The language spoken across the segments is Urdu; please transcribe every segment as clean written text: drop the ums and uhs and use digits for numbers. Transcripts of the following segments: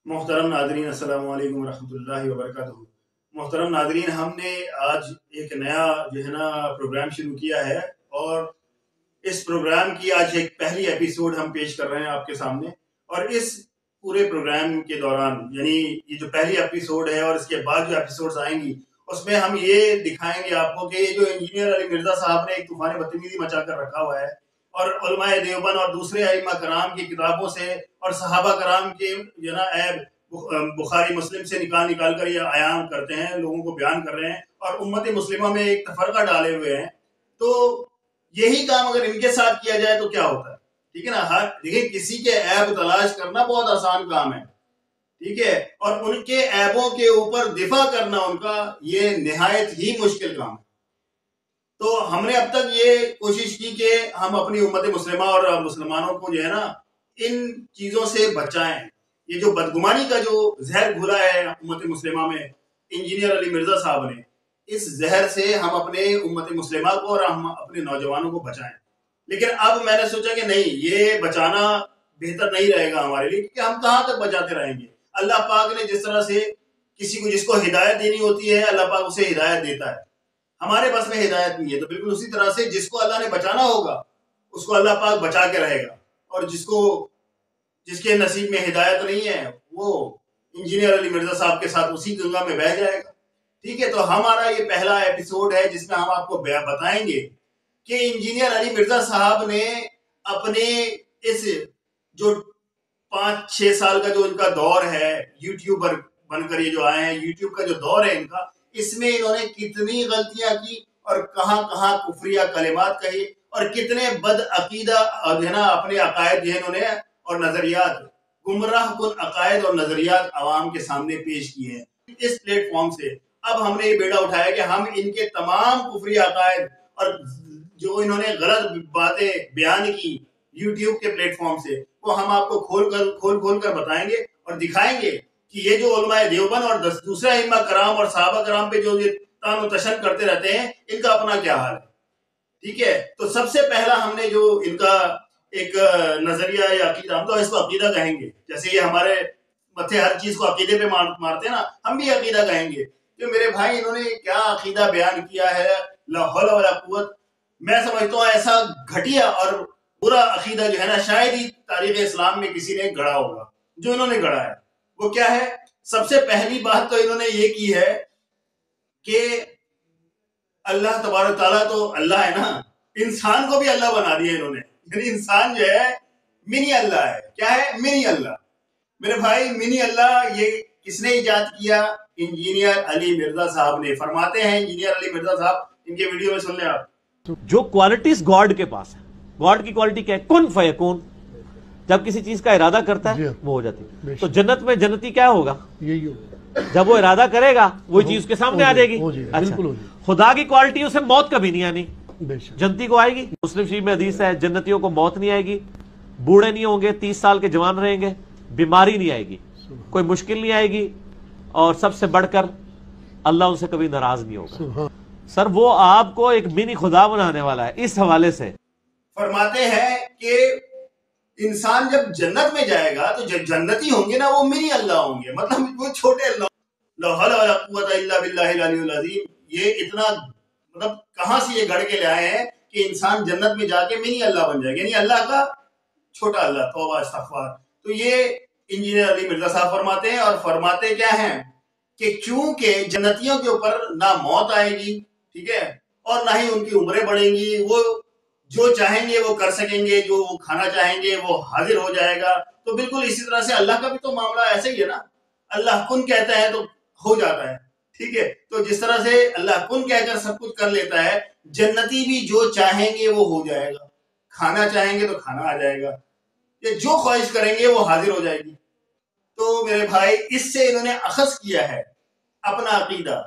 محترم ناظرین السلام علیکم ورحمۃ اللہ وبرکاتہ۔ محترم ناظرین، ہم نے آج ایک نیا پروگرام شروع کیا ہے، اور اس پروگرام کی آج ایک پہلی ایپیسوڈ ہم پیش کر رہے ہیں آپ کے سامنے۔ اور اس پورے پروگرام کے دوران، یعنی یہ جو پہلی ایپیسوڈ ہے اور اس کے بعد جو ایپیسوڈز آئیں گی، اس میں ہم یہ دکھائیں گے آپ کو کہ یہ جو انجینئر علی مرزا صاحب نے ایک طوفان بدتمیزی مچا کر رکھا ہوا ہے، اور علماء دیوبند اور دوسرے ائمہ کرام کی کتابوں سے اور صحابہ کرام کے عیب بخاری مسلم سے نکال کر یہ عیان کرتے ہیں، لوگوں کو بیان کر رہے ہیں، اور امت مسلمہ میں ایک تفرقہ ڈالے ہوئے ہیں۔ تو یہی کام اگر ان کے ساتھ کیا جائے تو کیا ہوتا ہے؟ ٹھیک ہے نا۔ دیکھیں، کسی کے عیب تلاش کرنا بہت آسان کام ہے، ٹھیک ہے، اور ان کے عیبوں کے اوپر دفاع کرنا ان کا یہ نہایت ہی مشکل کام ہے۔ تو ہم نے اب تک یہ کوشش کی کہ ہم اپنی امت مسلمہ اور مسلمانوں کو ان چیزوں سے بچائیں۔ یہ جو بدگمانی کا جو زہر گھولا ہے امت مسلمہ میں انجینئر علی مرزا صاحب نے، اس زہر سے ہم اپنے امت مسلمہ کو اور ہم اپنے نوجوانوں کو بچائیں۔ لیکن اب میں نے سوچا کہ نہیں، یہ بچانا بہتر نہیں رہے گا ہمارے لیے، کیونکہ ہم کہاں تک بچاتے رہیں گے۔ اللہ پاک نے جس طرح سے کسی کو جس کو ہدایت دینی ہوتی ہے، اللہ پاک اسے ہدایت دیتا ہے۔ ہمارے بس میں ہدایت نہیں ہے، تو بالکل اسی طرح سے جس کو اللہ نے بچانا ہوگا اس کو اللہ پاک بچا کے رہے گا، اور جس کے نصیب میں ہدایت نہیں ہے وہ انجینئر علی مرزا صاحب کے ساتھ اسی گنگا میں بہہ جائے گا۔ ٹھیک ہے، تو ہمارا یہ پہلا ایپیسوڈ ہے جس میں ہم آپ کو بتائیں گے کہ انجینئر علی مرزا صاحب نے اپنے اس جو 5-6 سال کا جو ان کا دور ہے، یوٹیوبر بن کر یہ جو آئے ہیں، یوٹیوب کا جو دور ہے ان کا، اس میں انہوں نے کتنی غلطیاں کی اور کہاں کہاں کفریہ کلمات کہی، اور کتنے بد عقیدہ اپنے عقائد انہوں نے اور نظریات، گمراہ کن عقائد اور نظریات عوام کے سامنے پیش کیے ہیں۔ اس پلیٹ فارم سے اب ہم نے یہ بیڑا اٹھایا کہ ہم ان کے تمام کفری عقائد اور جو انہوں نے غلط باتیں بیان کی یوٹیوب کے پلیٹ فارم سے، وہ ہم آپ کو کھول کر بتائیں گے اور دکھائیں گے کہ یہ جو علماء دیوبند اور دوسرے ائمہ کرام اور صحابہ کرام پہ جو یہ تان و تشن کرتے رہتے ہیں، ان کا اپنا کیا حال ہے۔ ٹھیک ہے، تو سب سے پہلا ہم نے جو ان کا ایک نظریہ یا عقیدہ، ہم تو اس کو عقیدہ کہیں گے، جیسے یہ ہمارے متھے ہر چیز کو عقیدے پہ مارتے ہیں نا، ہم بھی عقیدہ کہیں گے کہ میرے بھائی انہوں نے کیا عقیدہ بیان کیا ہے، لا حول ولا قوت۔ میں سمجھتا ہوں ایسا گھٹیا اور برا عقیدہ جو ہے نا، شاید ہی تاریخ اسلام میں کسی نے گڑھا ہوگا جو انہوں نے گڑھا ہے۔ وہ کیا ہے؟ سب سے پہلی بات تو انہوں نے یہ کی ہے کہ اللہ تبارک تعالیٰ تو اللہ ہے نا، انسان کو بھی اللہ بنا دیا انہوں نے، یعنی انسان جو ہے منی اللہ ہے۔ کیا ہے؟ منی اللہ۔ میرے بھائی، منی اللہ یہ کس نے ایجاد کیا؟ انجینئر علی مرزا صاحب نے۔ فرماتے ہیں انجینئر علی مرزا صاحب، ان کے ویڈیو میں سن لیں آپ۔ جو کوالٹیز گاڈ کے پاس ہے، گاڈ کی کوالٹی کیا ہے؟ کن فیکون۔ جب کسی چیز کا ارادہ کرتا ہے وہ ہو جاتی ہے۔ تو جنت میں جنتی کیا ہوگا؟ یہی ہوگا، جب وہ ارادہ کرے گا وہی چیز کے سامنے آ جائے گی۔ اچھا، خدا کی کوالٹی اسے موت کبھی نہیں آنی، جنتی کو آئے گی۔ مسلم شریف میں حدیث ہے، جنتیوں کو موت نہیں آئے گی، بوڑھے نہیں ہوں گے، 30 سال کے جوان رہیں گے، بیماری نہیں آئے گی، کوئی مشکل نہیں آئے گی، اور سب سے بڑھ کر اللہ ان سے کبھی ناراض نہیں ہوگا۔ سر، وہ آپ کو ایک منی خدا بنانے والا ہے۔ اس حوالے سے فرماتے ہیں کہ انسان جب جنت میں جائے گا تو جب جنتی ہوں گے نا، وہ منی اللہ ہوں گے، مطلب وہ چھوٹے اللہ۔ لا حول ولا قوت الا باللہ العلی العظیم۔ یہ اتنا مطلب کہاں سے یہ گھڑ کے لے آئے ہیں کہ انسان جنت میں جا کے منی اللہ بن جائے گا، یعنی اللہ کا چھوٹا اللہ۔ توبہ استغفار۔ تو یہ انجینئر علی مرزا صاحب فرماتے ہیں، اور فرماتے کیا ہیں کہ چونکہ جنتیوں کے اوپر نہ موت آئے گی، ٹھیک ہے، اور نہ ہی ان کی عمریں بڑھیں گی، وہ جو چاہیں گے وہ کر سکیں گے، جو وہ کھانا چاہیں گے وہ حاضر ہو جائے گا۔ تو بالکل اسی طرح سے اللہ کا بھی تو معاملہ ایسے ہی ہے نا، اللہ کن کہتا ہے تو ہو جاتا ہے، ٹھیک ہے۔ تو جس طرح سے اللہ کن کہہ کر سب کچھ کر لیتا ہے، جنتی بھی جو چاہیں گے وہ ہو جائے گا، کھانا چاہیں گے تو کھانا آ جائے گا، یا جو خواہش کریں گے وہ حاضر ہو جائے گی۔ تو میرے بھائی، اس سے انہوں نے اخذ کیا ہے اپنا عقیدہ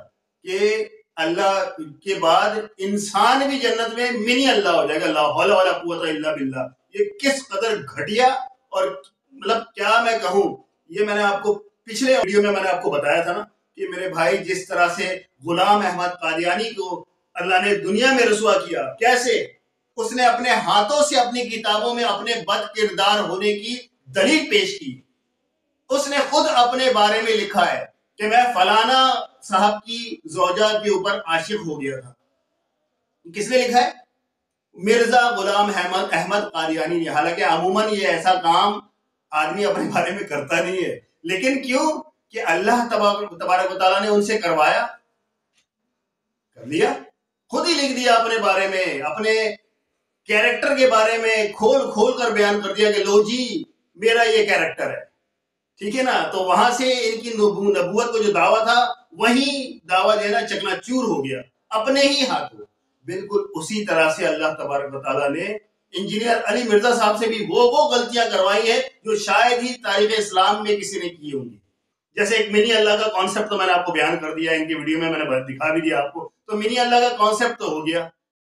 کہ اللہ کے بعد انسان بھی جنت میں منی اللہ ہو جائے گا۔ لا حول ولا قوت الا باللہ۔ یہ کس قدر گھٹیا، اور مطلب کیا میں کہوں، یہ میں نے آپ کو پچھلے ویڈیو میں نے آپ کو بتایا تھا نا کہ میرے بھائی جس طرح سے غلام احمد قادیانی کو اللہ نے دنیا میں رسوا کیا، کیسے اس نے اپنے ہاتھوں سے اپنی کتابوں میں اپنے بد کردار ہونے کی دلیل پیش کی، اس نے خود اپنے بارے میں لکھا ہے کہ میں فلانا صاحب کی زوجہ کے اوپر عاشق ہو گیا تھا. کس نے لکھا ہے؟ مرزا غلام احمد قادیانی نے. حالانکہ عموماً یہ ایسا کام آدمی اپنے بارے میں کرتا نہیں ہے، لیکن کیوں کہ اللہ تبارک و تعالیٰ نے ان سے کروایا، کر لیا. خود ہی لکھ دیا اپنے بارے میں، اپنے کیریکٹر کے بارے میں کھول کھول کر بیان کر دیا کہ لو جی میرا یہ کیریکٹر ہے. ٹھیک ہے نا؟ تو وہاں سے ان کی نبوت کو جو دعویٰ تھا وہی دعویٰ دینا چکنا چور ہو گیا اپنے ہی ہاتھوں. بالکل اسی طرح سے اللہ تبارک و تعالیٰ نے انجینئر علی مرزا صاحب سے بھی وہ غلطیاں کروائی ہیں جو شاید ہی تاریخ اسلام میں کسی نے کی ہوں گی. جیسے ایک منی اللہ کا کانسیپٹ تو میں نے آپ کو بیان کر دیا ان کی ویڈیو میں نے دکھا بھی دیا آپ کو. تو منی اللہ کا کانسیپٹ تو ہو گیا،